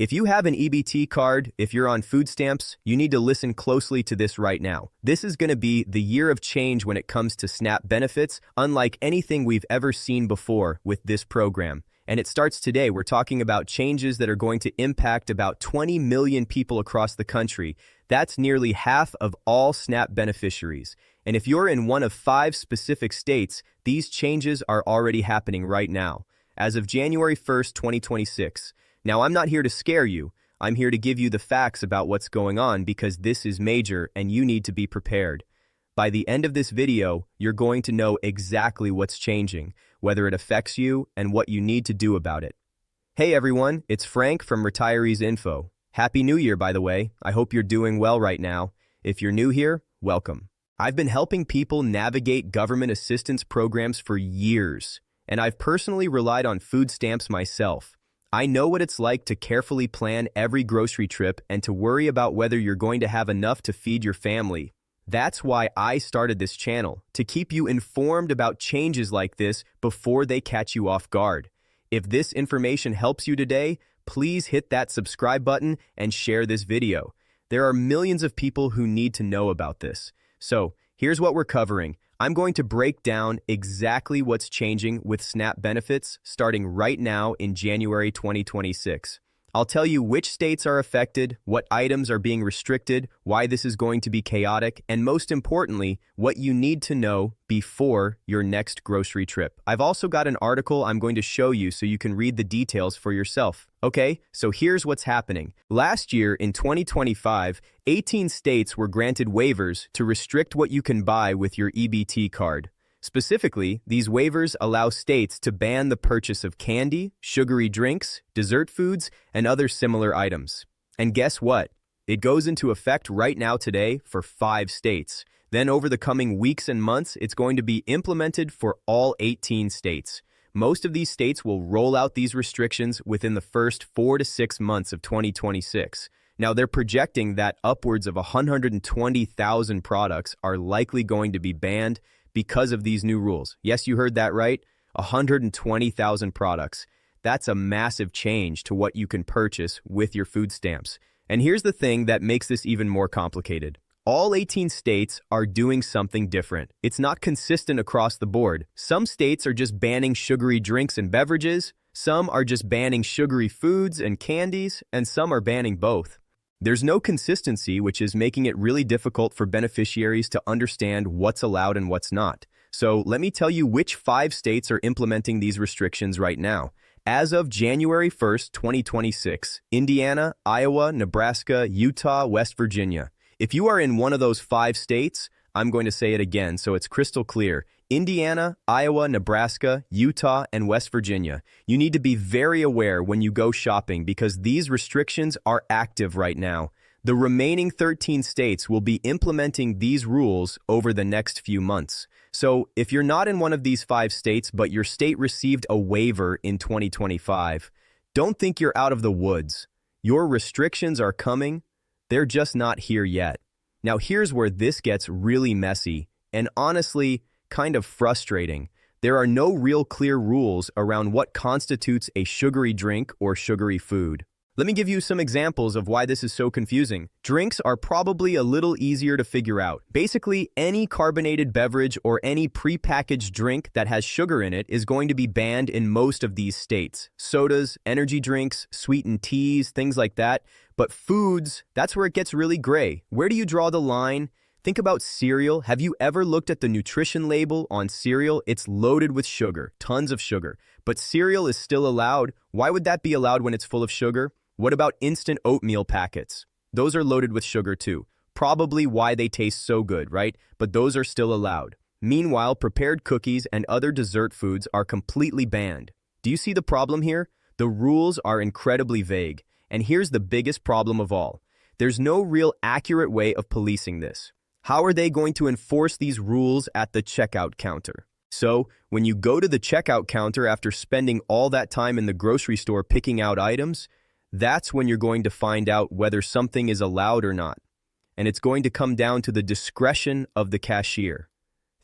If you have an EBT card, if you're on food stamps, you need to listen closely to this right now. This is going to be the year of change when it comes to SNAP benefits, unlike anything we've ever seen before with this program. And it starts today. We're talking about changes that are going to impact about 20 million people across the country. That's nearly half of all SNAP beneficiaries. And if you're in one of 5 specific states, these changes are already happening right now, as of January 1st, 2026. Now, I'm not here to scare you. I'm here to give you the facts about what's going on because this is major and you need to be prepared. By the end of this video, you're going to know exactly what's changing, whether it affects you, and what you need to do about it. Hey everyone, it's Frank from Retirees Info. Happy New Year, by the way. I hope you're doing well right now. If you're new here, welcome. I've been helping people navigate government assistance programs for years, and I've personally relied on food stamps myself. I know what it's like to carefully plan every grocery trip and to worry about whether you're going to have enough to feed your family. That's why I started this channel, to keep you informed about changes like this before they catch you off guard. If this information helps you today, please hit that subscribe button and share this video. There are millions of people who need to know about this. So, here's what we're covering. I'm going to break down exactly what's changing with SNAP benefits starting right now in January 2026. I'll tell you which states are affected, what items are being restricted, why this is going to be chaotic, and most importantly, what you need to know before your next grocery trip. I've also got an article I'm going to show you so you can read the details for yourself. Okay, so here's what's happening. Last year, in 2025, 18 states were granted waivers to restrict what you can buy with your EBT card. Specifically, these waivers allow states to ban the purchase of candy, sugary drinks, dessert foods, and other similar items. And guess what? It goes into effect right now today for 5 states. Then over the coming weeks and months, it's going to be implemented for all 18 states. Most of these states will roll out these restrictions within the first 4 to 6 months of 2026. Now, they're projecting that upwards of 120,000 products are likely going to be banned because of these new rules. Yes, you heard that right. 120,000 products. That's a massive change to what you can purchase with your food stamps. And here's the thing that makes this even more complicated. All 18 states are doing something different. It's not consistent across the board. Some states are just banning sugary drinks and beverages, some are just banning sugary foods and candies, and some are banning both. There's no consistency, which is making it really difficult for beneficiaries to understand what's allowed and what's not. So let me tell you which 5 states are implementing these restrictions right now. As of January 1st, 2026, Indiana, Iowa, Nebraska, Utah, West Virginia. If you are in one of those 5 states, I'm going to say it again so it's crystal clear. Indiana, Iowa, Nebraska, Utah, and West Virginia. You need to be very aware when you go shopping because these restrictions are active right now. The remaining 13 states will be implementing these rules over the next few months. So if you're not in one of these 5 states, but your state received a waiver in 2025, don't think you're out of the woods. Your restrictions are coming. They're just not here yet. Now here's where this gets really messy and honestly kind of frustrating. There are no real clear rules around what constitutes a sugary drink or sugary food. Let me give you some examples of why this is so confusing. Drinks are probably a little easier to figure out. Basically, any carbonated beverage or any prepackaged drink that has sugar in it is going to be banned in most of these states. Sodas, energy drinks, sweetened teas, things like that. But foods, that's where it gets really gray. Where do you draw the line? Think about cereal. Have you ever looked at the nutrition label on cereal? It's loaded with sugar, tons of sugar. But cereal is still allowed. Why would that be allowed when it's full of sugar? What about instant oatmeal packets? Those are loaded with sugar too. Probably why they taste so good, right? But those are still allowed. Meanwhile, prepared cookies and other dessert foods are completely banned. Do you see the problem here? The rules are incredibly vague. And here's the biggest problem of all. There's no real accurate way of policing this. How are they going to enforce these rules at the checkout counter? So, when you go to the checkout counter after spending all that time in the grocery store picking out items, that's when you're going to find out whether something is allowed or not. And it's going to come down to the discretion of the cashier.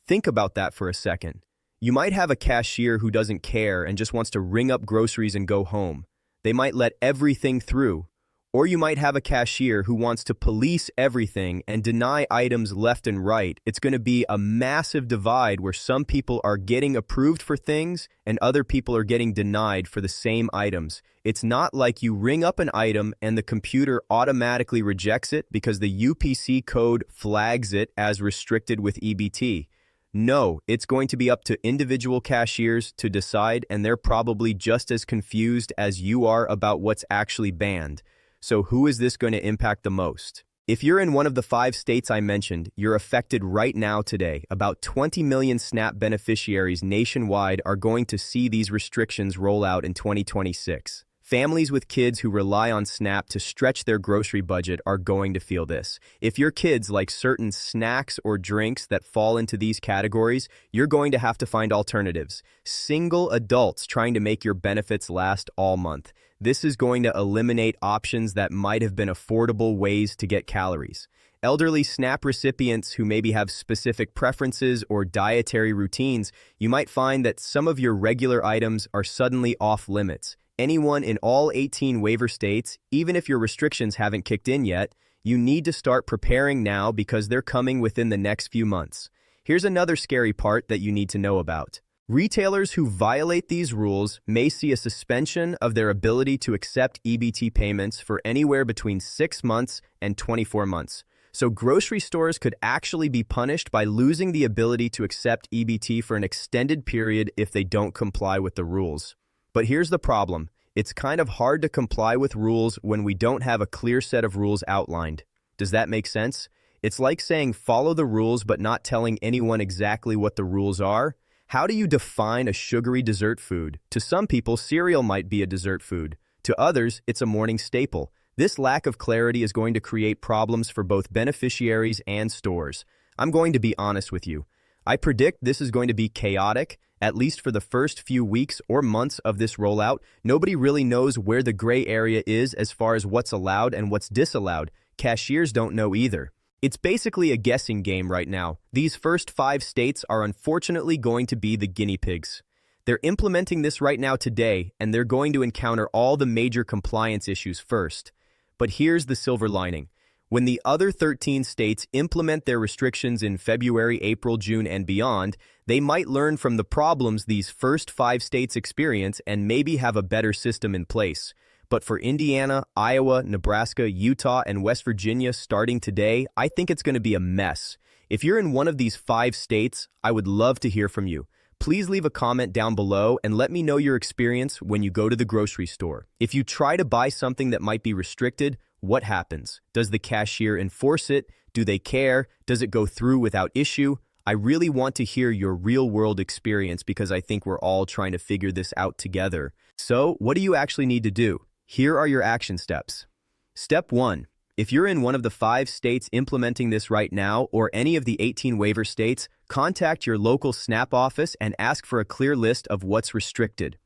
Think about that for a second. You might have a cashier who doesn't care and just wants to ring up groceries and go home. They might let everything through. Or you might have a cashier who wants to police everything and deny items left and right. It's going to be a massive divide where some people are getting approved for things and other people are getting denied for the same items. It's not like you ring up an item and the computer automatically rejects it because the UPC code flags it as restricted with EBT. No, it's going to be up to individual cashiers to decide, and they're probably just as confused as you are about what's actually banned. So who is this going to impact the most? If you're in one of the 5 states I mentioned, you're affected right now today. About 20 million SNAP beneficiaries nationwide are going to see these restrictions roll out in 2026. Families with kids who rely on SNAP to stretch their grocery budget are going to feel this. If your kids like certain snacks or drinks that fall into these categories, you're going to have to find alternatives. Single adults trying to make your benefits last all month. This is going to eliminate options that might have been affordable ways to get calories. Elderly SNAP recipients who maybe have specific preferences or dietary routines, you might find that some of your regular items are suddenly off limits. Anyone in all 18 waiver states, even if your restrictions haven't kicked in yet, you need to start preparing now because they're coming within the next few months. Here's another scary part that you need to know about. Retailers who violate these rules may see a suspension of their ability to accept EBT payments for anywhere between 6 months and 24 months. So grocery stores could actually be punished by losing the ability to accept EBT for an extended period if they don't comply with the rules. But here's the problem. It's kind of hard to comply with rules when we don't have a clear set of rules outlined. Does that make sense? It's like saying follow the rules but not telling anyone exactly what the rules are. How do you define a sugary dessert food? To some people, cereal might be a dessert food. To others, it's a morning staple. This lack of clarity is going to create problems for both beneficiaries and stores. I'm going to be honest with you. I predict this is going to be chaotic, at least for the first few weeks or months of this rollout. Nobody really knows where the gray area is as far as what's allowed and what's disallowed. Cashiers don't know either. It's basically a guessing game right now. These first 5 states are unfortunately going to be the guinea pigs. They're implementing this right now today, and they're going to encounter all the major compliance issues first. But here's the silver lining. When the other 13 states implement their restrictions in February, April, June, and beyond, they might learn from the problems these first 5 states experience and maybe have a better system in place. But for Indiana, Iowa, Nebraska, Utah, and West Virginia starting today, I think it's going to be a mess. If you're in one of these 5 states, I would love to hear from you. Please leave a comment down below and let me know your experience when you go to the grocery store. If you try to buy something that might be restricted, what happens? Does the cashier enforce it? Do they care? Does it go through without issue? I really want to hear your real-world experience because I think we're all trying to figure this out together. So, what do you actually need to do? Here are your action steps. Step 1. If you're in one of the 5 states implementing this right now or any of the 18 waiver states, contact your local SNAP office and ask for a clear list of what's restricted.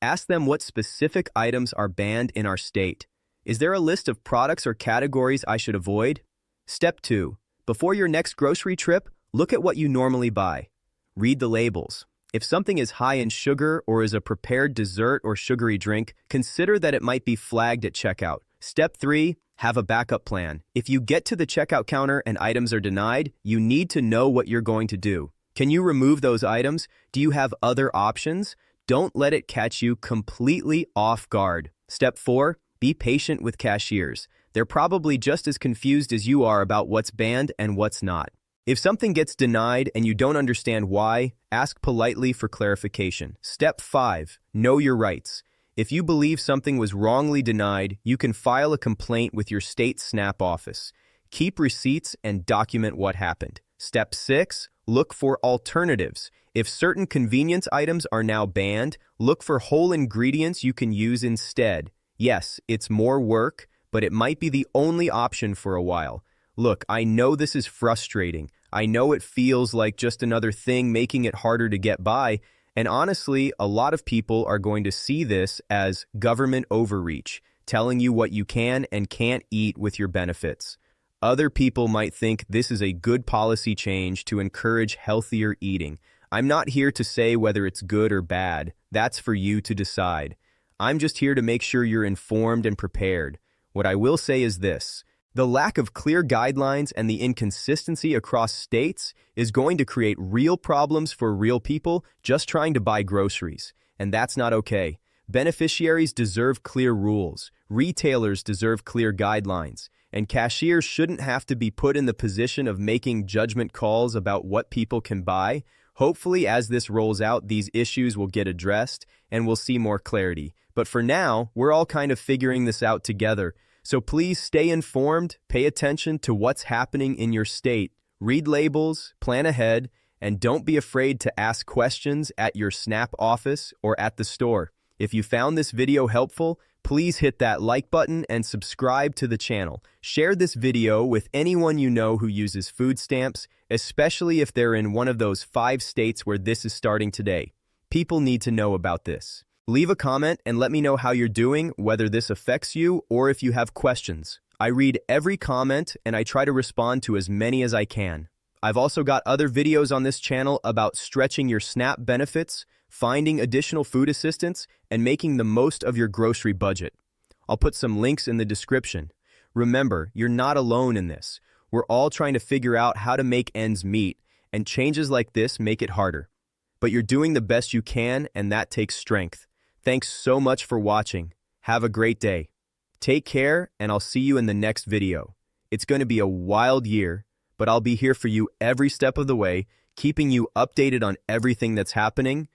Ask them what specific items are banned in our state. Is there a list of products or categories I should avoid? Step 2. Before your next grocery trip, look at what you normally buy. Read the labels. If something is high in sugar or is a prepared dessert or sugary drink, consider that it might be flagged at checkout. Step 3. Have a backup plan. If you get to the checkout counter and items are denied, you need to know what you're going to do. Can you remove those items? Do you have other options? Don't let it catch you completely off guard. Step 4. Be patient with cashiers. They're probably just as confused as you are about what's banned and what's not. If something gets denied and you don't understand why, ask politely for clarification. Step 5. Know your rights. If you believe something was wrongly denied, you can file a complaint with your state SNAP office. Keep receipts and document what happened. Step 6. Look for alternatives. If certain convenience items are now banned, look for whole ingredients you can use instead. Yes, it's more work, but it might be the only option for a while. Look, I know this is frustrating. I know it feels like just another thing making it harder to get by. And honestly, a lot of people are going to see this as government overreach, telling you what you can and can't eat with your benefits. Other people might think this is a good policy change to encourage healthier eating. I'm not here to say whether it's good or bad. That's for you to decide. I'm just here to make sure you're informed and prepared. What I will say is this. The lack of clear guidelines and the inconsistency across states is going to create real problems for real people just trying to buy groceries, and that's not okay. Beneficiaries deserve clear rules, retailers deserve clear guidelines, and cashiers shouldn't have to be put in the position of making judgment calls about what people can buy. Hopefully, as this rolls out, these issues will get addressed and we'll see more clarity. But for now, we're all kind of figuring this out together. So please stay informed, pay attention to what's happening in your state, read labels, plan ahead, and don't be afraid to ask questions at your SNAP office or at the store. If you found this video helpful, please hit that like button and subscribe to the channel. Share this video with anyone you know who uses food stamps, especially if they're in one of those 5 states where this is starting today. People need to know about this. Leave a comment and let me know how you're doing, whether this affects you or if you have questions. I read every comment and I try to respond to as many as I can. I've also got other videos on this channel about stretching your SNAP benefits, finding additional food assistance, and making the most of your grocery budget. I'll put some links in the description. Remember, you're not alone in this. We're all trying to figure out how to make ends meet, and changes like this make it harder. But you're doing the best you can, and that takes strength. Thanks so much for watching. Have a great day. Take care, and I'll see you in the next video. It's going to be a wild year, but I'll be here for you every step of the way, keeping you updated on everything that's happening.